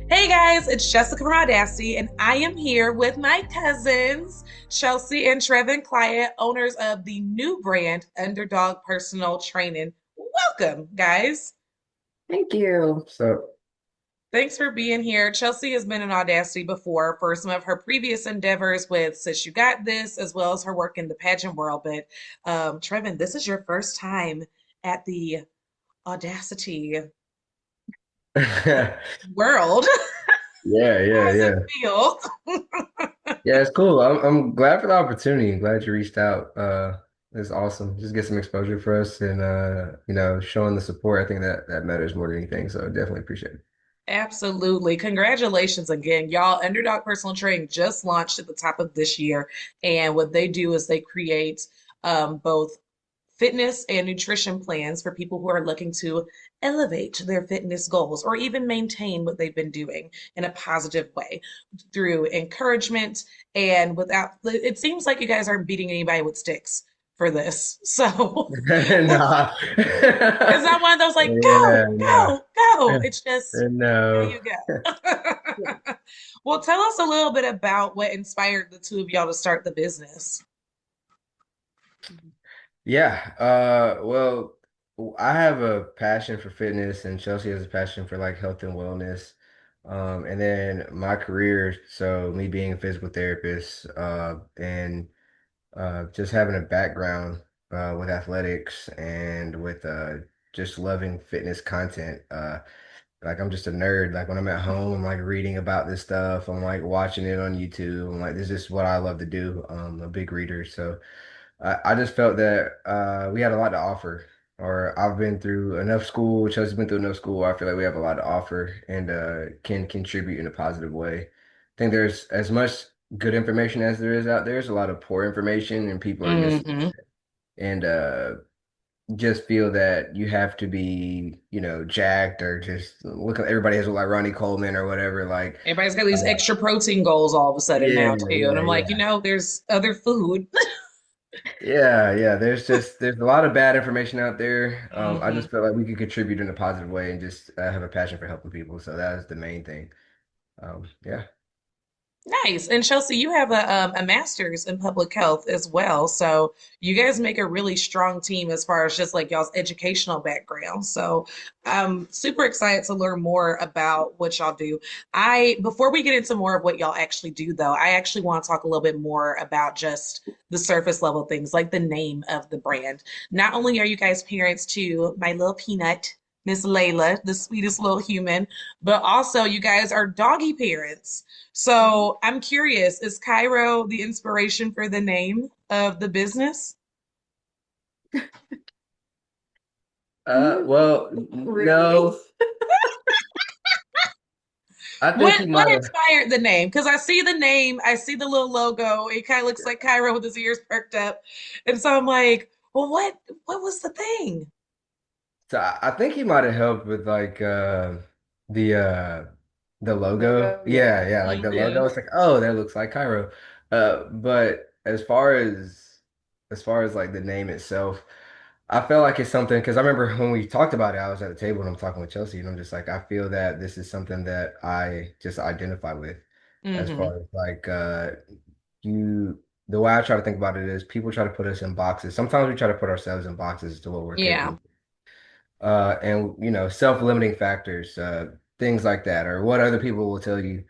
Hey guys, it's Jessica from Audacity, and I am here with my cousins, Chelsea and Treven Cliatt, owners of the new brand, Underdog Personal Training. Welcome, guys. Thank you. So, Thanks for being here. Chelsea has been in Audacity before for some of her previous endeavors with Sis You Got This, as well as her work in the pageant world. But Treven, this is your first time at the Audacity yeah, world. yeah, How does it yeah. feel? Yeah, it's cool. I'm glad for the opportunity. Glad you reached out. It's awesome. Just get some exposure for us and showing the support. I think that matters more than anything. So definitely appreciate it. Absolutely. Congratulations again. Y'all, Underdog Personal Training just launched at the top of this year. And what they do is they create both fitness and nutrition plans for people who are looking to elevate their fitness goals or even maintain what they've been doing in a positive way through encouragement and without, it seems like you guys aren't beating anybody with sticks for this. So Nah. it's not one of those like, Yeah, go, nah. go, go. It's just, there No. you go. Well, tell us a little bit about what inspired the two of y'all to start the business. Yeah. Well, I have a passion for fitness, and Chelsea has a passion for like health and wellness. And then my career, so me being a physical therapist, and just having a background with athletics and with just loving fitness content. Like I'm just a nerd. Like when I'm at home, I'm like reading about this stuff. I'm like watching it on YouTube. I'm like, this is what I love to do. I'm a big reader, so. I just felt that we had a lot to offer, or I've been through enough school, Chelsea's been through enough school. I feel like we have a lot to offer and can contribute in a positive way. I think there's as much good information as there is out there. There's a lot of poor information, and people are missing Hmm. and just feel that you have to be, jacked or just look. Everybody has to look like Ronnie Coleman or whatever. Like, Everybody's got these uh, extra protein goals all of a sudden yeah, now too. And I'm yeah, like, yeah. there's other food. Yeah, yeah. There's a lot of bad information out there. I Hmm. just feel like we could contribute in a positive way and just have a passion for helping people. So that is the main thing. Yeah. Nice. And Chelsea, you have a master's in public health as well. So you guys make a really strong team as far as just like y'all's educational background. So I'm super excited to learn more about what y'all do. Before we get into more of what y'all actually do, though, I actually want to talk a little bit more about just the surface level things, like the name of the brand. Not only are you guys parents to my little peanut, Miss Layla, the sweetest little human, but also you guys are doggy parents. So I'm curious, is Cairo the inspiration for the name of the business? No, Well, really. no, I think What he what might have. inspired the name? Because I see the name, I see the little logo. It kind of looks like Cairo with his ears perked up, and so I'm like, well, what was the thing? So I think he might have helped with like the uh the logo. Logo, Yeah, yeah. yeah, like the Hmm. logo. It's like, oh, that looks like Cairo. But as far as like the name itself. I feel like it's something because I remember when we talked about it, I was at the table and I'm talking with Chelsea, and I'm just like, I feel that this is something that I just identify with as Hmm. far as like you the way I try to think about it is people try to put us in boxes. Sometimes we try to put ourselves in boxes as to what we're capable Yeah. of. And self-limiting factors, things like that, or what other people will tell you.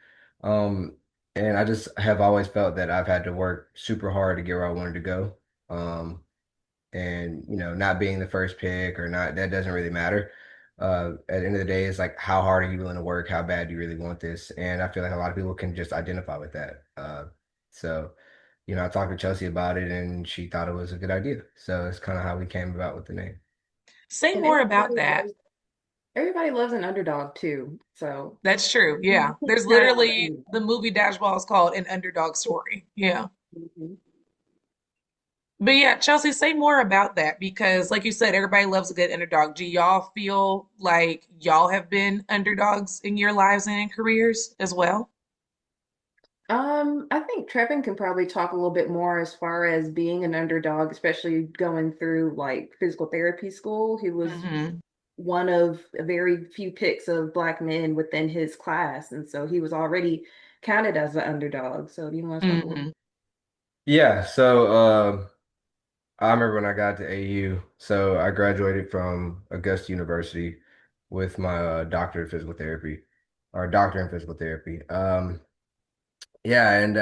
Um, and I just have always felt that I've had to work super hard to get where I wanted to go. And not being the first pick or not, that doesn't really matter. At the end of the day, it's like how hard are you willing to work? How bad do you really want this? And I feel like a lot of people can just identify with that. So I talked to Chelsea about it, and she thought it was a good idea. So it's kind of how we came about with the name. Say And more about everybody that. loves everybody loves an underdog too. So That's true. Yeah. There's gotta have literally an the movie Dodgeball is called an underdog story. Yeah. underdog. But yeah, Chelsea, say more about that because, like you said, everybody loves a good underdog. Do y'all feel like y'all have been underdogs in your lives and in careers as well? I think Trevin can probably talk a little bit more as far as being an underdog, especially going through like physical therapy school. He was Hmm. one of a very few picks of Black men within his class. And so he was already counted as an underdog. So do you want to talk a little? Hmm. Yeah, so I remember when I got to AU, so I graduated from Augusta University with my doctorate in physical therapy or doctor in physical therapy. Yeah, and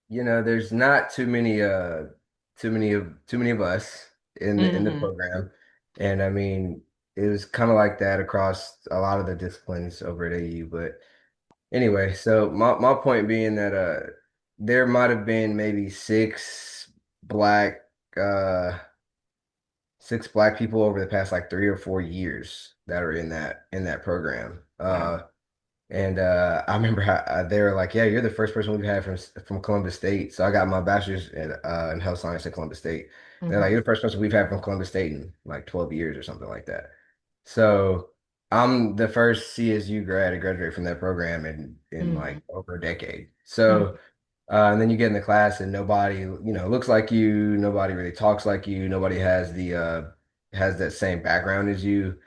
there's not too many of us in the Hmm. program. And I mean, it was kind of like that across a lot of the disciplines over at AU. But anyway, so my point being that there might have been maybe black uh six black people over the past like 3 or 4 years that are in that program. Wow. And I remember how they were like, "Yeah, you're the first person we've had from Columbus State." So I got my bachelor's in health science at Columbus State. They're like, Hmm. "You're the first person we've had from Columbus State in like 12 years or something like that." So I'm the first CSU grad to graduate from that program in Hmm. like over a decade. Hmm. So and then you get in the class and nobody, looks like you. Nobody really talks like you. Nobody has that same background as you.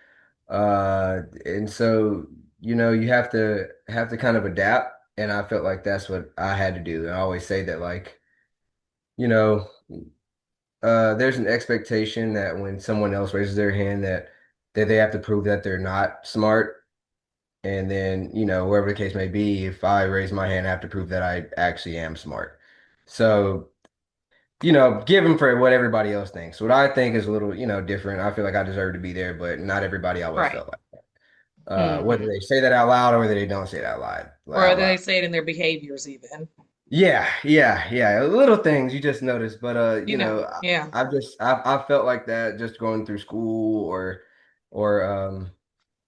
And so, you have to kind of adapt. And I felt like that's what I had to do. And I always say that like, you know, there's an expectation that when someone else raises their hand that they have to prove that they're not smart. And then, wherever the case may be, if I raise my hand, I have to prove that I actually am smart. So, give them for what everybody else thinks. What I think is a little, different. I feel like I deserve to be there, but not everybody always Right. felt like. Whether Hmm. they say that out loud or whether they don't say it out loud. Or Out they loud. say it in their behaviors even. Yeah, yeah, yeah. Little things you just notice, but Yeah. I felt like that just going through school or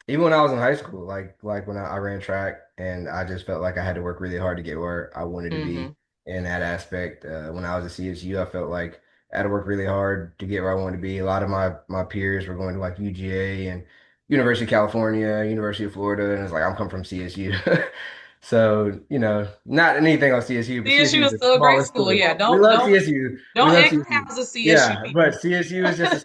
even when I was in high school, like when I ran track, and I just felt like I had to work really hard to get where I wanted to Hmm. be in that aspect. When I was at CSU, I felt like I had to work really hard to get where I wanted to be. A lot of my peers were going to like UGA and University of California, University of Florida, and it's like I'm coming from CSU. So, not anything on CSU, but CSU CSU is is the still a great smallest school. school. Yeah. We Don't love don't CSU. We don't love egg the CSU. house of CSU Yeah, but people. CSU is just it's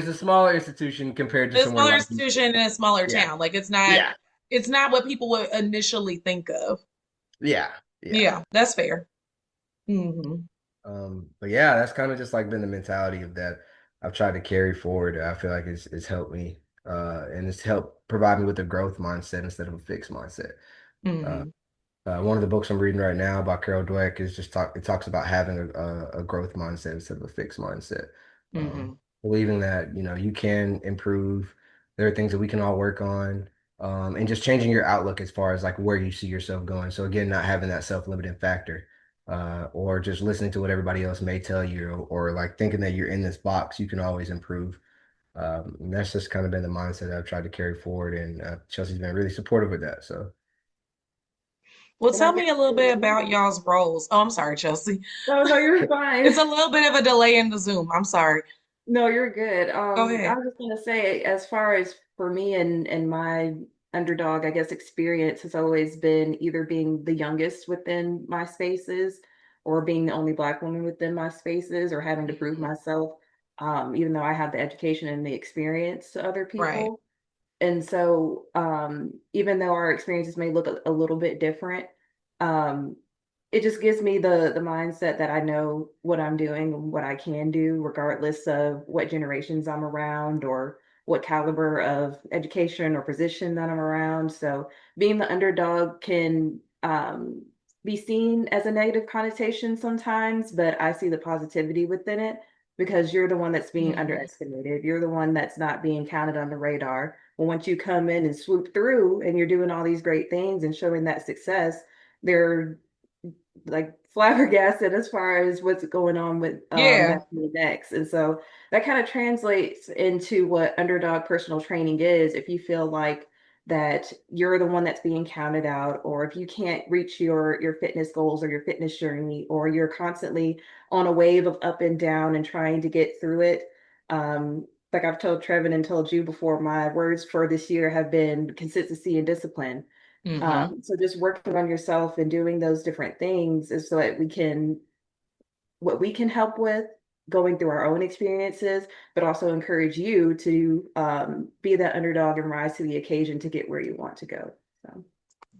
a smaller institution compared to A somewhere smaller like institution in a smaller yeah. town. Like Yeah. it's not what people would initially think of. Yeah, yeah. Yeah, that's fair. Hmm. But yeah, that's kind of just like been the mentality of that I've tried to carry forward. I feel like it's helped me, and it's helped provide me with a growth mindset instead of a fixed mindset. Uh, Hmm. one of the books I'm reading right now by Carol Dweck is it talks about having a growth mindset instead of a fixed mindset. Hmm. Believing that, you can improve. There are things that we can all work on. And just changing your outlook as far as like where you see yourself going. So again, not having that self-limiting factor, or just listening to what everybody else may tell you, or like thinking that you're in this box, you can always improve. And that's just kind of been the mindset that I've tried to carry forward, and Chelsea's been really supportive with that. So. Well, And I tell guess me a little bit about y'all's roles. Oh, I'm sorry, Chelsea. no, no, you're It's fine. a little bit of a delay in the Zoom. I'm sorry. No, you're good. Go I ahead. was just gonna say, as far as for me and my underdog, I guess experience has always been either being the youngest within my spaces, or being the only Black woman within my spaces, or having to prove Hmm. myself. Even though I have the education and the experience to other Right. people. And so, even though our experiences may look a little bit different, um, it just gives me the mindset that I know what I'm doing and what I can do, regardless of what generations I'm around or what caliber of education or position that I'm around. So being the underdog can be seen as a negative connotation sometimes, but I see the positivity within it because you're the one that's being Hmm. underestimated. You're the one that's not being counted on the radar. Well, once you come in and swoop through and you're doing all these great things and showing that success, they're like flabbergasted as far as what's going on with Yeah. happening next. And so that kind of translates into what underdog personal training is. If you feel like that you're the one that's being counted out, or if you can't reach your fitness goals or your fitness journey, or you're constantly on a wave of up and down and trying to get through it. Like I've told Treven and told you before, my words for this year have been consistency and discipline. Hmm. So just working on yourself and doing those different things is so that what we can help with. going through our own experiences, but also encourage you to be that underdog and rise to the occasion to get where you want to go. So,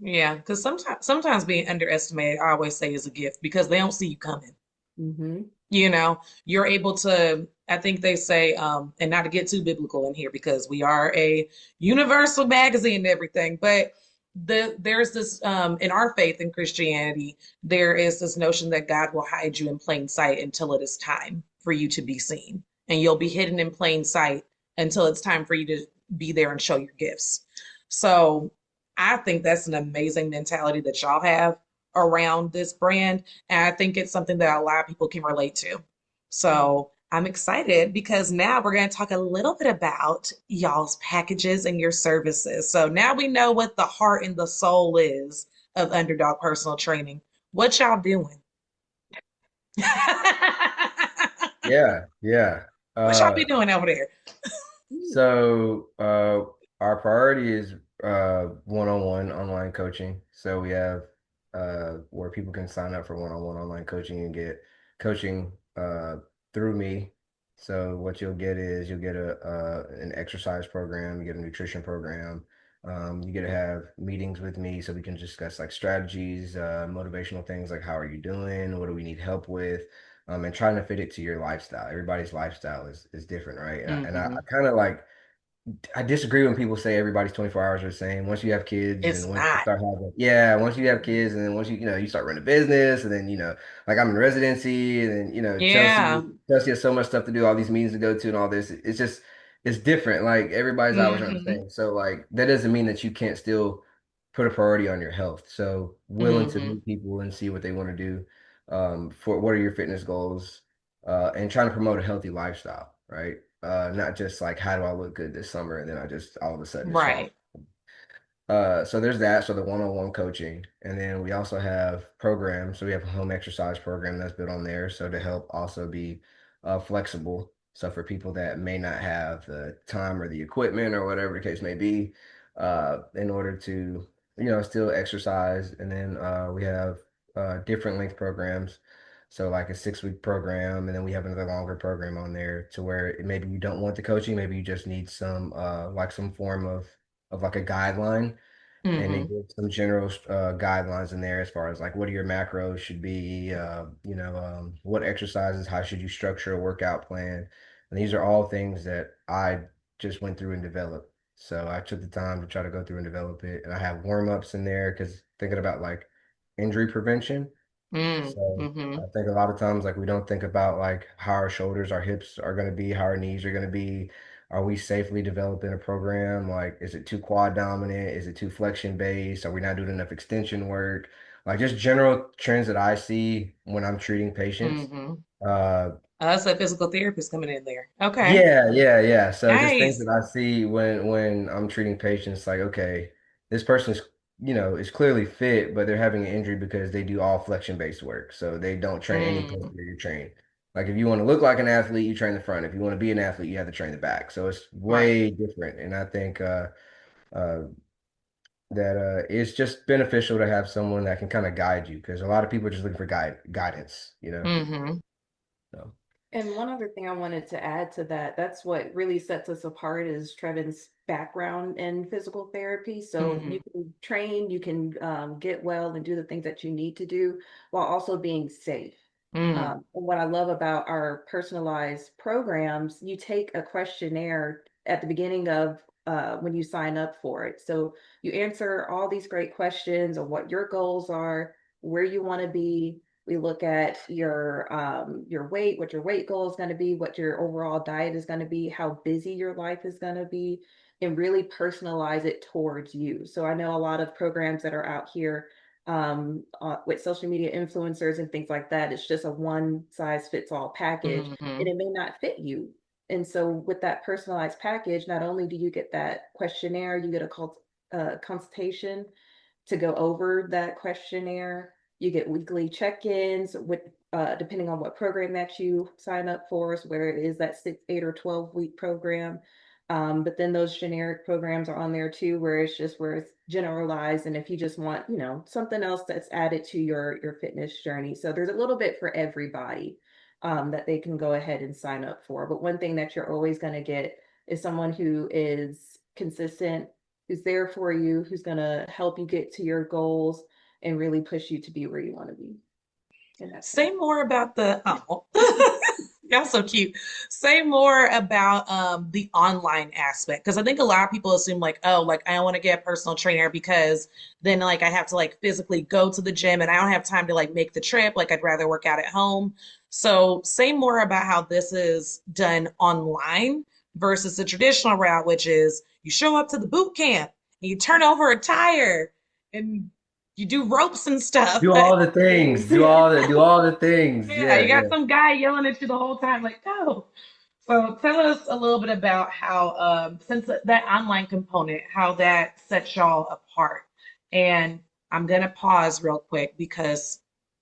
Yeah, because sometimes being underestimated, I always say, is a gift because they don't see you coming. hmm You're able to, I think they say, and not to get too biblical in here because we are a universal magazine and everything, but there's this in our faith in Christianity, there is this notion that God will hide you in plain sight until it is time for you to be seen. And you'll be hidden in plain sight until it's time for you to be there and show your gifts. So I think that's an amazing mentality that y'all have around this brand. And I think it's something that a lot of people can relate to. So I'm excited because now we're going to talk a little bit about y'all's packages and your services. So now we know what the heart and the soul is of Underdog Personal Training. What y'all doing? Yeah, yeah. What y'all Uh, be doing over there? So our priority is one-on-one online coaching. So we have where people can sign up for one-on-one online coaching and get coaching through me. So what you'll get is you'll get a an exercise program, you get a nutrition program. You get to have meetings with me so we can discuss like strategies, motivational things like how are you doing? What do we need help with? And trying to fit it to your lifestyle. Everybody's lifestyle is different, right? And I Hmm. kind of like I disagree when people say everybody's 24 hours are the same. Once you have kids It's and once you not. start having, yeah, once you have kids and then once you start running a business and then, like I'm in residency and then, Yeah. Chelsea has so much stuff to do, all these meetings to go to and all this. It's just, it's different. Like everybody's hours aren't the Hmm. same. So like that doesn't mean that you can't still put a priority on your health. So willing to Hmm. meet people and see what they want to do, for what are your fitness goals, and trying to promote a healthy lifestyle, right? Not just like how do I look good this summer and then I just all of a sudden just fall. Right. So there's that. So the one-on-one coaching, and then we also have programs. So we have a home exercise program that's built on there. So to help also be flexible. So for people that may not have the time or the equipment or whatever the case may be, in order to still exercise. And then we have different length programs. So like a 6-week program, and then we have another longer program on there to where maybe you don't want the coaching, maybe you just need some like some form of like a guideline, and it Hmm. gives some general guidelines in there as far as like what are your macros should be, what exercises, how should you structure a workout plan. And these are all things that I just went through and developed. So I took the time to try to go through and develop it. And I have warm-ups in there because thinking about like injury prevention. So Hmm. I think a lot of times, like we don't think about like how our shoulders, our hips are going to be, how our knees are going to be. Are we safely developing a program? Like, is it too quad dominant? Is it too flexion based? Are we not doing enough extension work? Like just general trends that I see when I'm treating patients. Hmm. Uh, That's a physical therapist coming in there. Okay. yeah, yeah, yeah. So just things Nice. that I see when I'm treating patients, like, okay, this person's, is clearly fit, but they're having an injury because they do all flexion based work. So they don't train any Mm. posterior train. Like if you want to look like an athlete, you train the front. If you want to be an athlete, you have to train the back. So it's Right. way different. And I think uh that it's just beneficial to have someone that can kind of guide you because a lot of people are just looking for guidance. Hmm. So and one other thing I wanted to add to that, that's what really sets us apart is Treven's background in physical therapy. So Hmm. you can train, you can get well and do the things that you need to do while also being safe. Mm. And what I love about our personalized programs, you take a questionnaire at the beginning of when you sign up for it. So you answer all these great questions of what your goals are, where you want to be. We look at your weight, what your weight goal is going to be, what your overall diet is going to be, how busy your life is going to be, and really personalize it towards you. So I know a lot of programs that are out here with social media influencers and things like that. It's just a one size fits all package, and Hmm. it may not fit you. And so, with that personalized package, not only do you get that questionnaire, you get a consultation to go over that questionnaire. You get weekly check-ins with depending on what program that you sign up for, so whether it is that 6, 8, or 12-week program. But then those generic programs are on there too, where it's generalized, and if you just want, something else that's added to your fitness journey. So there's a little bit for everybody. that they can go ahead and sign up for. But one thing that you're always going to get is someone who is consistent, who's there for you, who's going to help you get to your goals and really push you to be where you want to be. And that's Say more about the y'all so cute. Say more about the online aspect because I think a lot of people assume like, oh, like I don't want to get a personal trainer because then like I have to like physically go to the gym and I don't have time to like make the trip. Like I'd rather work out at home. So say more about how this is done online versus the traditional route, which is you show up to the boot camp and you turn over a tire and you do ropes and stuff. Do all the things. things. Do all the things. Yeah, Yeah, you got yeah. some guy yelling at you the whole time, like, go. So tell us a little bit about how, since that online component, how that sets y'all apart. And I'm gonna pause real quick because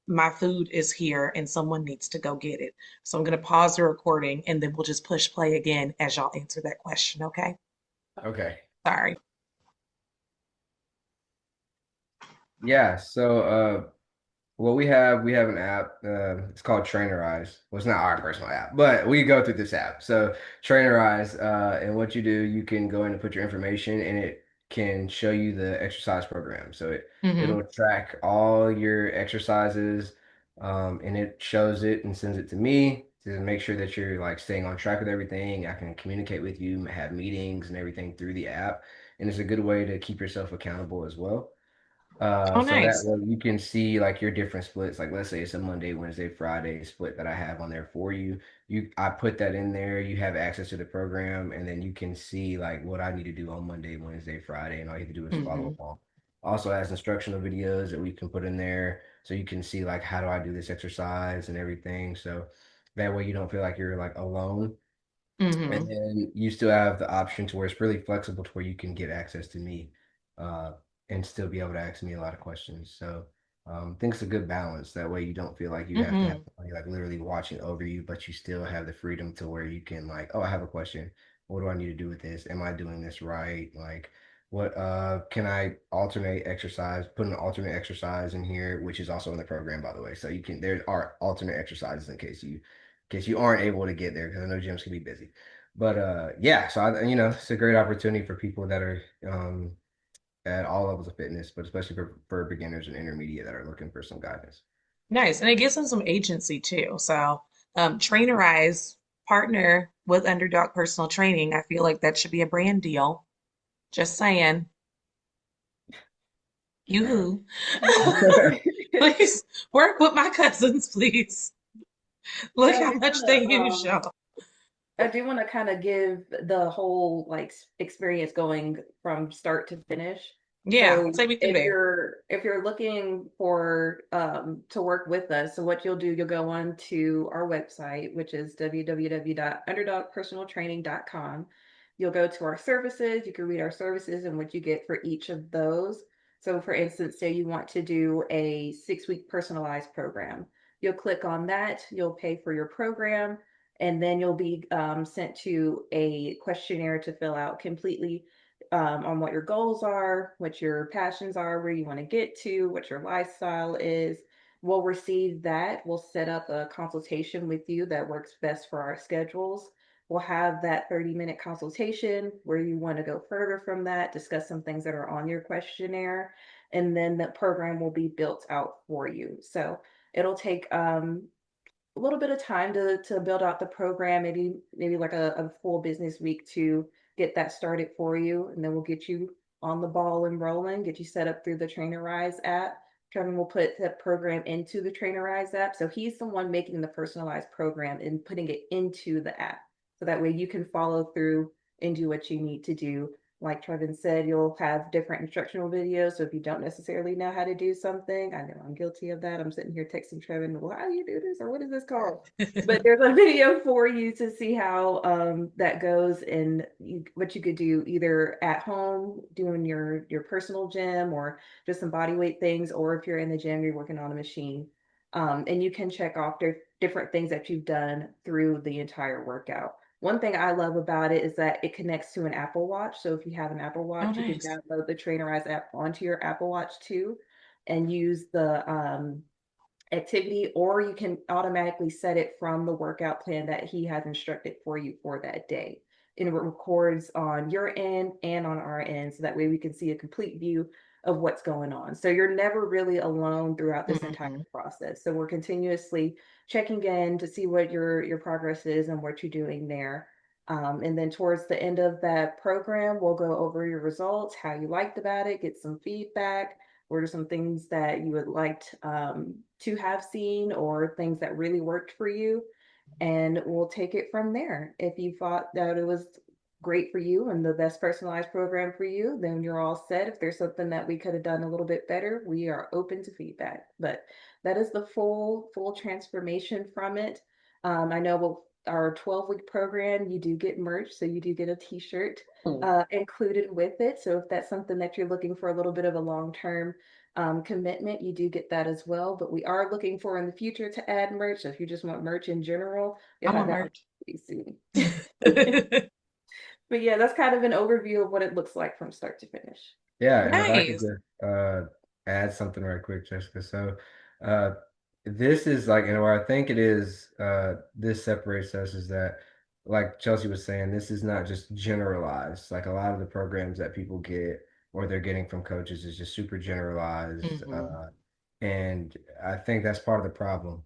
my food is here and someone needs to go get it. So I'm gonna pause the recording and then we'll just push play again as y'all answer that question, okay? Okay. Sorry. Yeah. So well, we have an app. It's called Trainerize. Well, it's not our personal app, but we go through this app. So Trainerize, and what you do, you can go in and put your information, and it can show you the exercise program. So Mm-hmm. it'll track all your exercises, and it shows it and sends it to me to make sure that you're like staying on track with everything. I can communicate with you, have meetings and everything through the app, and it's a good way to keep yourself accountable as well. Oh, So that nice. way you can see like your different splits. Like let's say it's a Monday, Wednesday, Friday split that I have on there for you. I put that in there. You have access to the program, and then you can see like what I need to do on Monday, Wednesday, Friday, and all you have to do is Mm-hmm. follow along. Also has instructional videos that we can put in there, so you can see like how do I do this exercise and everything. So that way you don't feel like you're like alone. And Mm-hmm. then you still have the option to where it's really flexible to where you can get access to me uh, and still be able to ask me a lot of questions. So I think it's a good balance. That way you don't feel like you have to have Mm-hmm. somebody like literally watching over you, but you still have the freedom to where you can like, oh, I have a question. What do I need to do with this? Am I doing this right? Like, what can I alternate exercise, put an alternate exercise in here, which is also in the program, by the way. So you can there are alternate exercises in case you aren't able to get there because I know gyms can be busy. But yeah, so it's a great opportunity for people that are at all levels of fitness, but especially for beginners and intermediate that are looking for some guidance. Nice. And it gives them some agency too. So, Trainerize partner with Underdog Personal Training. I feel like that should be a brand deal. Just saying. Yoo-hoo. Please work with my cousins, please. Look Yeah, I how do much they want use to y'all. kind of give the whole like experience going from start to finish. Yeah, So take me through there. if you're looking for to work with us, so what you'll do, you'll go on to our website, which is www.underdogpersonaltraining.com. You'll go to our services, you can read our services and what you get for each of those. So for instance, say you want to do a 6-week personalized program. You'll click on that, you'll pay for your program, and then you'll be sent to a questionnaire to fill out completely on what your goals are, what your passions are, where you want to get to, what your lifestyle is. We'll receive that. We'll set up a consultation with you that works best for our schedules. We'll have that 30-minute consultation where you want to go further from that, discuss some things that are on your questionnaire, and then the program will be built out for you. So it'll take a little bit of time to build out the program, maybe like a full business week to get that started for you, and then we'll get you on the ball and rolling, get you set up through the Trainerize app. Kevin will put that program into the Trainerize app, so he's the one making the personalized program and putting it into the app, so that way you can follow through and do what you need to do. Like Treven said, you'll have different instructional videos. So if you don't necessarily know how to do something, I know I'm guilty of that. I'm sitting here texting Treven, well, how do you do this? Or what is this called? But there's a video for you to see how that goes and what you could do either at home doing your personal gym or just some body weight things, or if you're in the gym, you're working on a machine. And you can check off different things that you've done through the entire workout. One thing I love about it is that it connects to an Apple Watch. So if you have an Apple Oh, Watch, you can nice. download the Trainerize app onto your Apple Watch too and use the activity, or you can automatically set it from the workout plan that he has instructed for you for that day. And it records on your end and on our end, so that way we can see a complete view of what's going on. So you're never really alone throughout this entire Hmm. process. So we're continuously checking in to see what your progress is and what you're doing there. And then towards the end of that program, we'll go over your results, how you liked about it, get some feedback. What are some things that you would like to have seen, or things that really worked for you? And we'll take it from there. If you thought that it was great for you and the best personalized program for you, then you're all set. If there's something that we could have done a little bit better, we are open to feedback. But that is the full transformation from it. I know our 12-week program, you do get merch, so you do get a t-shirt included with it. So if that's something that you're looking for a little bit of a long-term commitment, you do get that as well. But we are looking for in the future to add merch. So if you just want merch in general, you'll I have want that merch. pretty soon. But yeah, that's kind of an overview of what it looks like from start to finish. Yeah, and if I could Nice. just add something right quick, Jessica. So uh this is like, and where I think it is, this separates us is that, like Chelsea was saying, this is not just generalized. Like a lot of the programs that people get or they're getting from coaches is just super generalized. Hmm. And I think that's part of the problem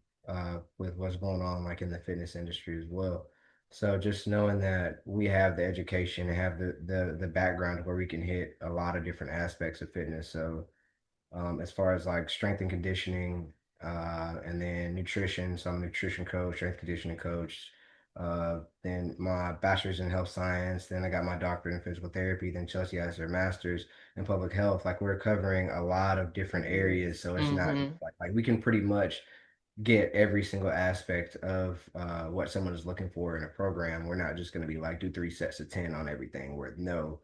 with what's going on like in the fitness industry as well. So just knowing that we have the education and have the background where we can hit a lot of different aspects of fitness. So as far as like strength and conditioning, and then nutrition, so I'm a nutrition coach, strength conditioning coach. Then my bachelor's in health science. Then I got my doctorate in physical therapy. Then Chelsea has her master's in public health. Like we're covering a lot of different areas, so it's not Hmm. like we can pretty much get every single aspect of what someone is looking for in a program. We're not just going to be like do 3 sets of 10 on everything with no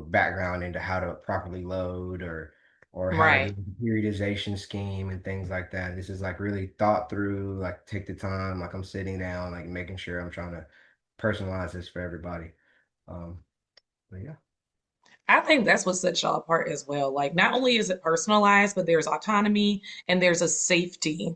background into how to properly load or how to do Right. the periodization scheme and things like that. This is like really thought through, like take the time, like I'm sitting down, like making sure I'm trying to personalize this for everybody. Um, but yeah. I think that's what sets y'all apart as well. Like, not only is it personalized, but there's autonomy and there's a safety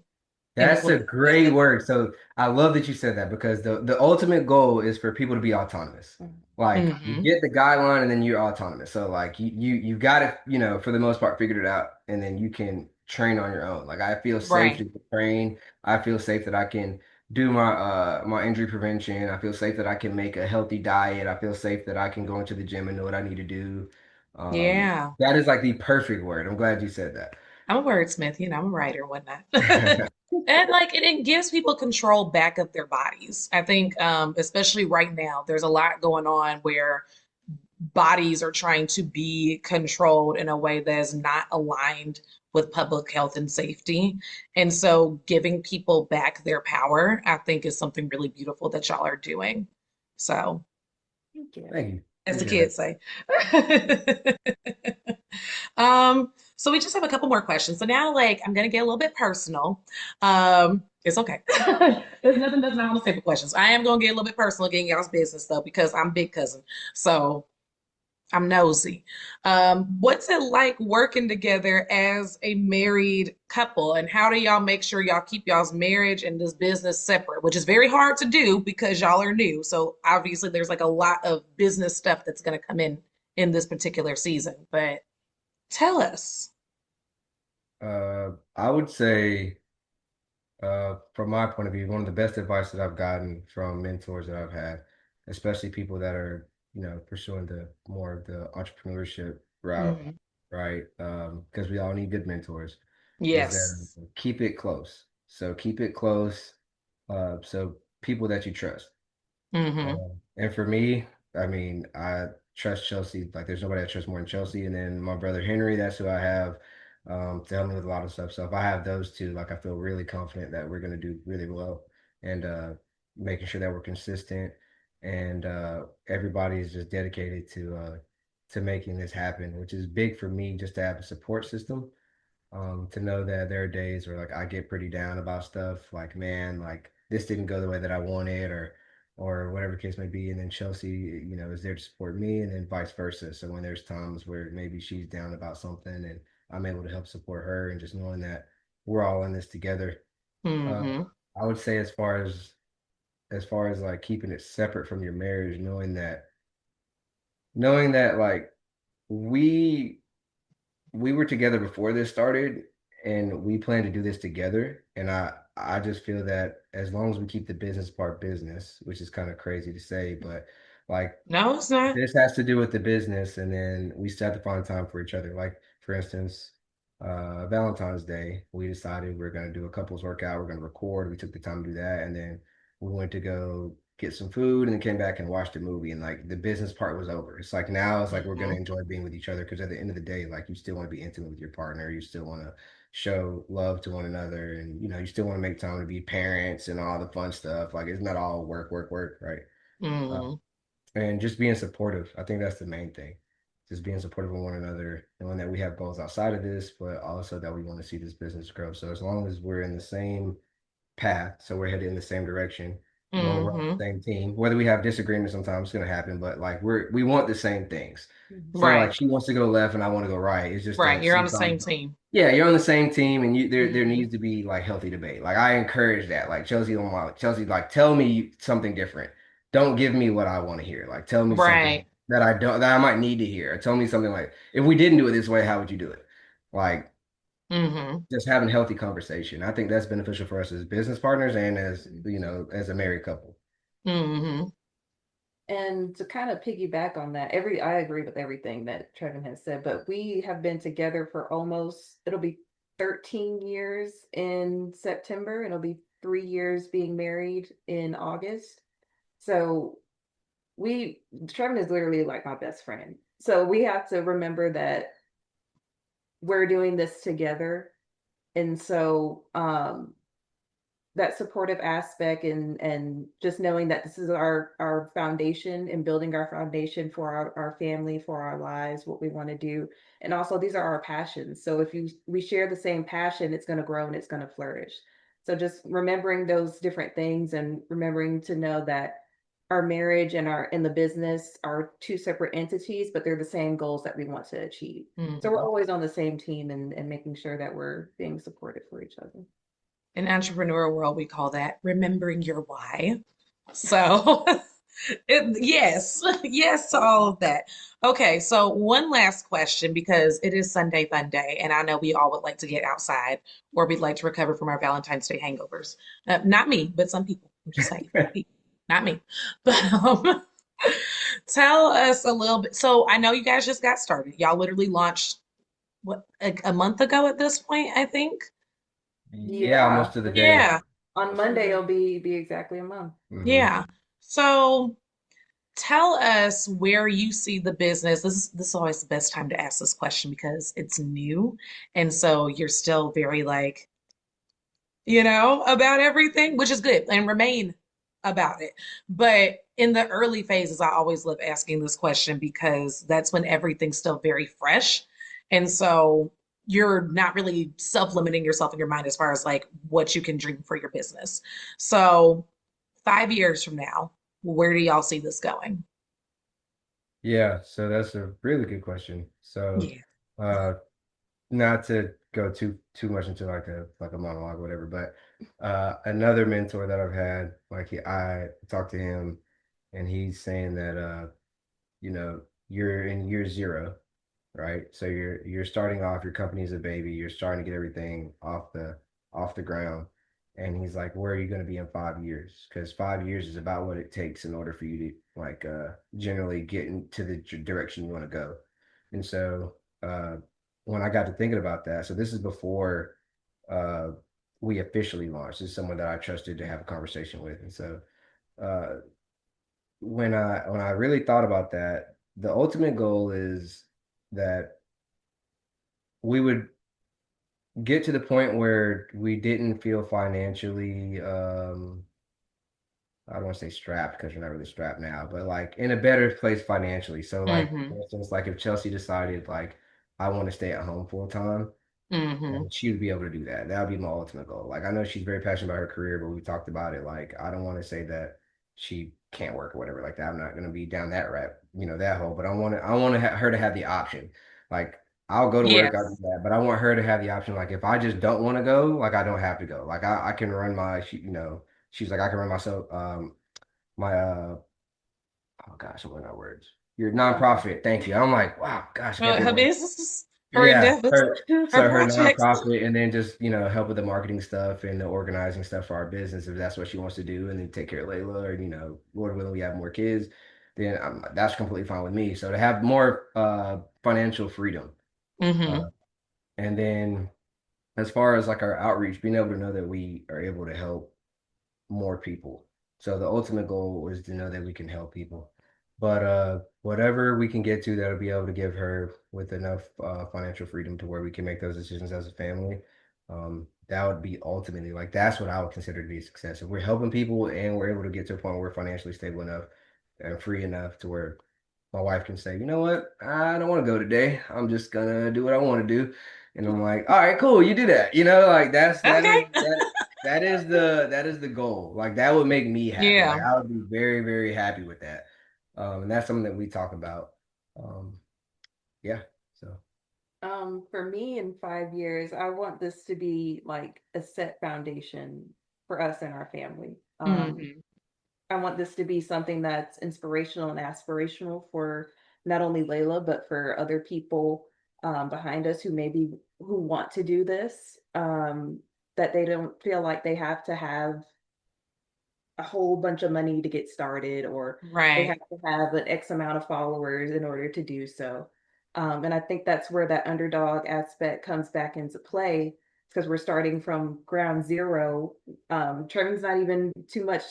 That's a included with great it. word. So I love that you said that because the ultimate goal is for people to be autonomous. Like you Hmm. get the guideline and then you're autonomous. So like you got it, for the most part figured it out and then you can train on your own. Like I feel safe Right. to train. I feel safe that I can do my injury prevention. I feel safe that I can make a healthy diet. I feel safe that I can go into the gym and know what I need to do. Yeah. That is like the perfect word. I'm glad you said I'm a wordsmith, I'm a writer and whatnot. that. And like it gives people control back of their bodies. I think especially right now, there's a lot going on where bodies are trying to be controlled in a way that is not aligned with public health and safety. And so giving people back their power, I think is something really beautiful that y'all are doing. So, Thank you. Thank you. as the Appreciate that. kids say. So we just have a couple more questions. So now, like, I'm gonna get a little bit personal. It's okay. There's nothing that's not on the table questions. I am gonna get a little bit personal getting y'all's business though, because I'm big cousin. So I'm nosy. What's it like working together as a married couple, and how do y'all make sure y'all keep y'all's marriage and this business separate, which is very hard to do because y'all are new. So obviously there's like a lot of business stuff that's going to come in this particular season. But tell us. I would say, from my point of view, one of the best advice that I've gotten from mentors that I've had, especially people that are, pursuing the more of the entrepreneurship route, Mhm. right? Because we all need good mentors, is that Yes. keep it close. So keep it close. So people that you trust. Hmm. And for me, I mean, I trust Chelsea. Like, there's nobody I trust more than Chelsea. And then my brother Henry, that's who I have to help me with a lot of stuff. So if I have those two, like, I feel really confident that we're going to do really well and making sure that we're consistent and everybody's just dedicated to making this happen, which is big for me just to have a support system, to know that there are days where like I get pretty down about stuff, like man, like this didn't go the way that I wanted, or whatever the case may be, and then Chelsea, is there to support me, and then vice versa. So when there's times where maybe she's down about something, and I'm able to help support her, and just knowing that. we're all in this together. Uh, Mm-hmm. I would say as far as like keeping it separate from your marriage, knowing that like we we were together before this started and we plan to do this together. And I just feel that as long as we keep the business part business, which is kind of crazy to say, but like No, it's not. this has to do with the business, and then we still have to find time for each other. Like, for instance, Valentine's Day, we decided we're going to do a couples workout. We're going to record. We took the time to do that, and then we went to go get some food, and then came back and watched a movie. And like the business part was over. It's like now it's like we're going to Mm-hmm. enjoy being with each other because at the end of the day, like you still want to be intimate with your partner. You still want to show love to one another, and you still want to make time to be parents and all the fun stuff. Like it's not all work, work, work, right? Uh, Mm-hmm. and just being supportive. I think that's the main thing. Just being supportive of one another, knowing that we have goals outside of this, but also that we want to see this business grow. So as long as we're in the same path, so we're headed in the same direction, knowing we're on Mm-hmm. the same team, whether we have disagreements sometimes it's gonna happen, but like we want the same things. Say like Right. she wants to go left and I want to go right. It's just Right. that You're on the same sometimes team. yeah, you're on the same team, and there Mm-hmm. needs to be like healthy debate. Like I encourage that. Like Chelsea, like tell me something different. Don't give me what I want to hear. Like tell me something Right. that I might need to hear. Or tell me something like if we didn't do it this way, how would you do it? Like Mm-hmm. just having healthy conversation. I think that's beneficial for us as business partners and as as a married couple. Mm-hmm. And to kind of piggyback on that, I agree with everything that Trevin has said, but we have been together for it'll be 13 years in September, and it'll be 3 years being married in August. So Trevin is literally like my best friend. So we have to remember that we're doing this together. And so that supportive aspect and just knowing that this is our foundation and building our foundation for our family, for our lives, what we want to do. And also these are our passions, so if we share the same passion, it's going to grow and it's going to flourish. So just remembering those different things and remembering to know that our marriage and our in the business are two separate entities, but they're the same goals that we want to achieve. So we're Mm-hmm. always on the same team and making sure that we're being supportive for each other. In entrepreneur world, we call that remembering your why. So, yes, yes to all of that. Okay, so one last question because it is Sunday Fun Day, and I know we all would like to get outside or we'd like to recover from our Valentine's Day hangovers. Not me, but some people. I'm just saying, some people, not me. But tell us a little bit. So I know you guys just got started. Y'all literally launched what a month ago at this point, I think. Yeah, Yeah, almost to the day. Yeah, on Monday it'll be exactly a month. Hmm. yeah. So tell us where you see the business. This is always the best time to ask this question because it's new, and so you're still very like, about everything, which is good, and remain about it. But in the early phases, I always love asking this question because that's when everything's still very fresh. And so you're not really self-limiting yourself in your mind as far as like what you can dream for your business. So 5 years from now, where do y'all see this going? Yeah, so that's a really good question. So, Yeah. uh, not to go too much into like a monologue or whatever, but another mentor that I've had, like I talked to him, and he's saying that you're in year zero, right? So you're starting off, your company's a baby, you're starting to get everything off the ground. And he's like, where are you going to be in 5 years? Because 5 years is about what it takes in order for you to like generally get into the direction you want to go. And so when I got to thinking about that, so this is before uh we officially launched. This is someone that I trusted to have a conversation with. And so uh when I really thought about that, the ultimate goal is that we would get to the point where we didn't feel financially I don't want to say strapped because we're not really strapped now, but like in a better place financially. So like Mm-hmm. for instance, like if Chelsea decided like I want to stay at home full time, Mm-hmm. and she would be able to do that. That would be my ultimate goal. Like I know she's very passionate about her career, but we talked about it. Like I don't want to say that she can't work or whatever like that. I'm not going to be down that rat, that hole. But I want her to have the option. Like I'll go to work, I'll do Yes. that. But I want her to have the option, like if I just don't want to go, like I don't have to go. Like I can run she's like I can run myself my oh gosh, what are my words? Your nonprofit, thank you. I'm like, wow, gosh, I can't think Her of it. businesses, her Yeah, endeavors, her her so her projects. nonprofit, and then just help with the marketing stuff and the organizing stuff for our business if that's what she wants to do, and then take care of Layla, or Lord willing, we have more kids, then that's completely fine with me. So to have more financial freedom, uh, Hmm. and then as far as like our outreach, being able to know that we are able to help more people. So the ultimate goal is to know that we can help people. But whatever we can get to that'll be able to give her with enough financial freedom to where we can make those decisions as a family. That would be ultimately like that's what I would consider to be a success. If we're helping people and we're able to get to a point where we're financially stable enough and free enough to where my wife can say, you know what, I don't want to go today. I'm just gonna do what I want to do. And I'm like, all right, cool, you do that. Like Okay. that is the goal. Like that would make me happy. Like Yeah. I would be very, very happy with that. And that's something that we talk about. Um, yeah. So For me in 5 years, I want this to be like a set foundation for us and our family. Hmm. I want this to be something that's inspirational and aspirational for not only Layla, but for other people behind us who want to do this. That they don't feel like they have to have a whole bunch of money to get started, or they have Right. to have an X amount of followers in order to do so. And I think that's where that underdog aspect comes back into play, because we're starting from ground zero. Trevin's not even too much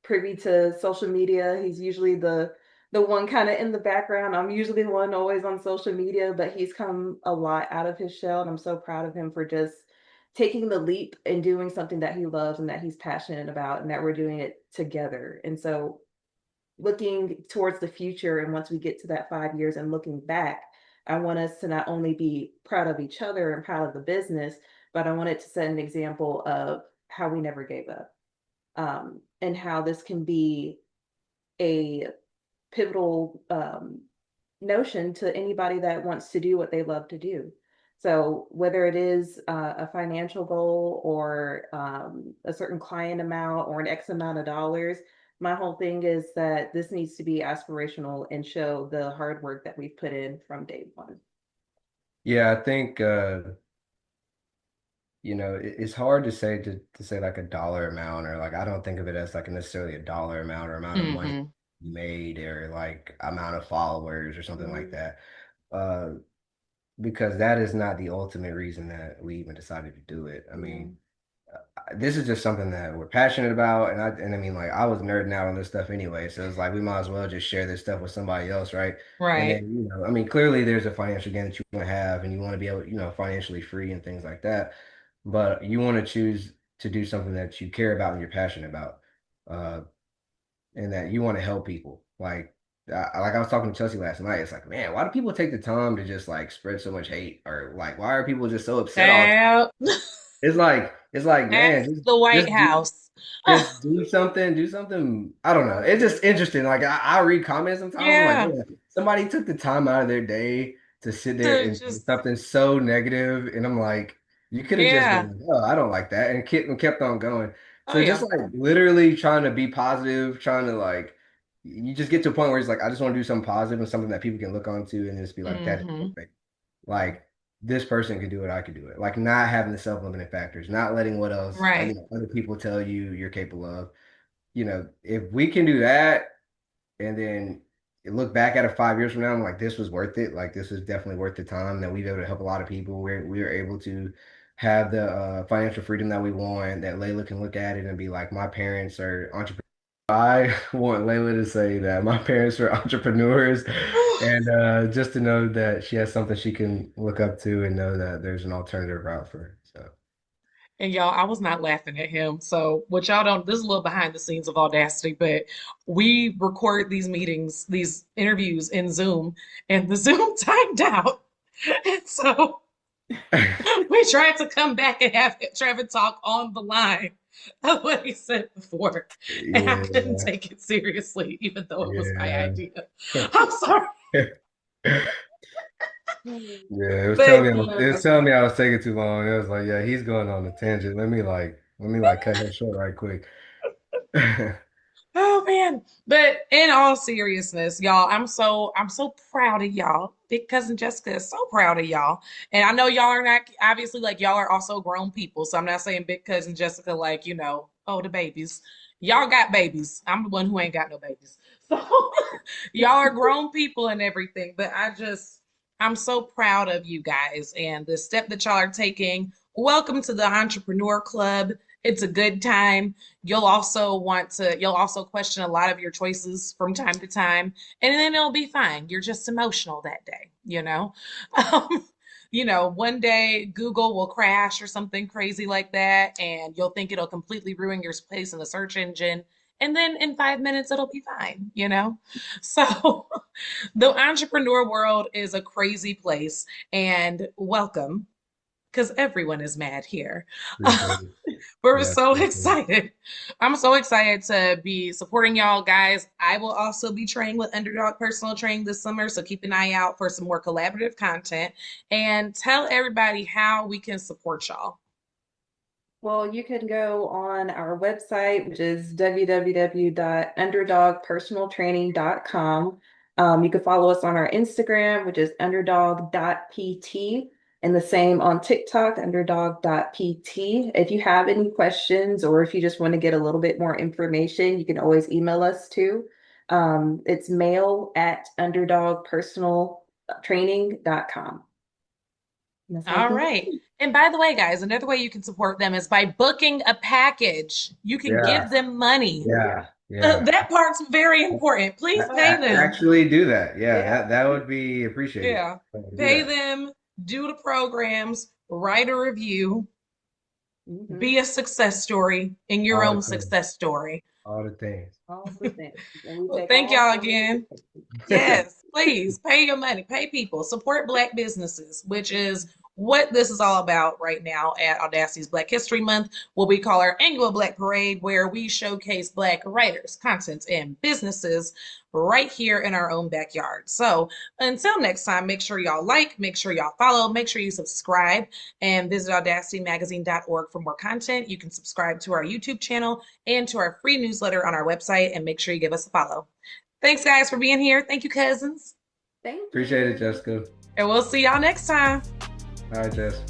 privy to social media. He's usually the one kind of in the background. I'm usually the one always on social media, but he's come a lot out of his shell, and I'm so proud of him for just taking the leap and doing something that he loves and that he's passionate about, and that we're doing it together. And so looking towards the future, and once we get to that 5 years and looking back, I want us to not only be proud of each other and proud of the business, but I want it to set an example of how we never gave up, and how this can be a pivotal notion to anybody that wants to do what they love to do. So whether it is a financial goal, or a certain client amount, or an X amount of dollars, my whole thing is that this needs to be aspirational and show the hard work that we've put in from day one. yeah, I think it's hard to say to say like a dollar amount or like I don't think of it as like necessarily a dollar amount or amount of money Hmm. made or like amount of followers or something like Mhm. that. Uh, because that is not the ultimate reason that we even decided to do it. I Yeah. mean, this is just something that we're passionate about, and I mean, like I was nerding out on this stuff anyway, so it's like we might as well just share this stuff with somebody else, right? And Right. then, I mean, clearly there's a financial gain that you want to have, and you want to be able, financially free and things like that, but you want to choose to do something that you care about and you're passionate about, uh, and that you want to help people. Like I was talking to Chelsea last night. It's like, man, why do people take the time to just like spread so much hate, or like, why are people just so upset all the time? That, It's like, man, that's the White just do House. just do something. I don't know. It's just interesting. Like I read comments sometimes. I'm like, Yeah. man, somebody took the time out of their day to sit there To and say just, something so negative, and I'm like, you could have just yeah. been, like, oh, I don't like that, and kept on going. Oh, So just yeah. like literally trying to be positive, trying to like, you just get to a point where it's like, I just want to do something positive and something that people can look onto and just be like, that is Hmm. perfect. Like this person could do it, I could do it. Like not having the self-limiting factors, not letting what else, Right. other people tell you you're capable of. If we can do that and then look back at it 5 years from now, I'm like, this was worth it. Like this was definitely worth the time that we were able to help a lot of people. We were able to have the financial freedom that we want, that Layla can look at it and be like, my parents are entrepreneurs. I want Layla to say that my parents are entrepreneurs and just to know that she has something she can look up to and know that there's an alternative route for her. So And y'all, I was not laughing at him. So, what y'all don't, this is a little behind the scenes of Audacity, but we record these meetings, these interviews in Zoom, and the Zoom timed out. And so we tried to come back and have Trevor talk on the line of what he said before. And I couldn't yeah, take it seriously, even though it was my yeah. idea. I'm sorry. Yeah, But it was telling me I was taking too long. It was like, yeah, he's going on a tangent. Let me like cut him short right quick. oh man. But in all seriousness, y'all, I'm so proud of y'all. Big cousin Jessica is so proud of y'all. And I know y'all are not obviously like y'all are also grown people. So I'm not saying big cousin Jessica like, oh the babies. Y'all got babies. I'm the one who ain't got no babies. So y'all are grown people and everything. But I'm so proud of you guys and the step that y'all are taking. Welcome to the Entrepreneur Club. It's a good time. You'll also question a lot of your choices from time to time, and then it'll be fine. You're just emotional that day. Um, one day Google will crash or something crazy like that, and you'll think it'll completely ruin your place in the search engine. And then in 5 minutes, it'll be fine. So the entrepreneur world is a crazy place, and welcome because everyone is mad here. Appreciate it. We're Yeah, so appreciate it. excited. I'm so excited to be supporting y'all guys. I will also be training with Underdog Personal Training this summer, so keep an eye out for some more collaborative content and tell everybody how we can support y'all. Well, you can go on our website, which is www.underdogpersonaltraining.com. You can follow us on our Instagram, which is underdog.pt, and the same on TikTok, underdog.pt. If you have any questions or if you just want to get a little bit more information, you can always email us too. It's mail@underdogpersonaltraining.com. And that's how you All can get right. it. And by the way, guys, another way you can support them is by booking a package. You can Yeah, give them money. yeah, yeah. That part's very important. Please pay them. Actually do that. Yeah, Yeah. that would be appreciated. Yeah. Do Pay that. them, do the programs, write a review, Mhm. be a success story in your All the own things. success story. All the things. All the things. And we Well, take thank all y'all forms of again. payment. Yes, please pay your money, pay people, support Black businesses, which is what this is all about right now at Audacity's Black History Month, what we call our annual Black Parade, where we showcase Black writers, content, and businesses right here in our own backyard. So until next time, make sure y'all like, make sure y'all follow, make sure you subscribe, and visit audacitymagazine.org for more content. You can subscribe to our YouTube channel and to our free newsletter on our website, and make sure you give us a follow. Thanks, guys, for being here. Thank you, cousins. Thank Appreciate it, you. Jessica. And we'll see y'all next time. All right, Jess.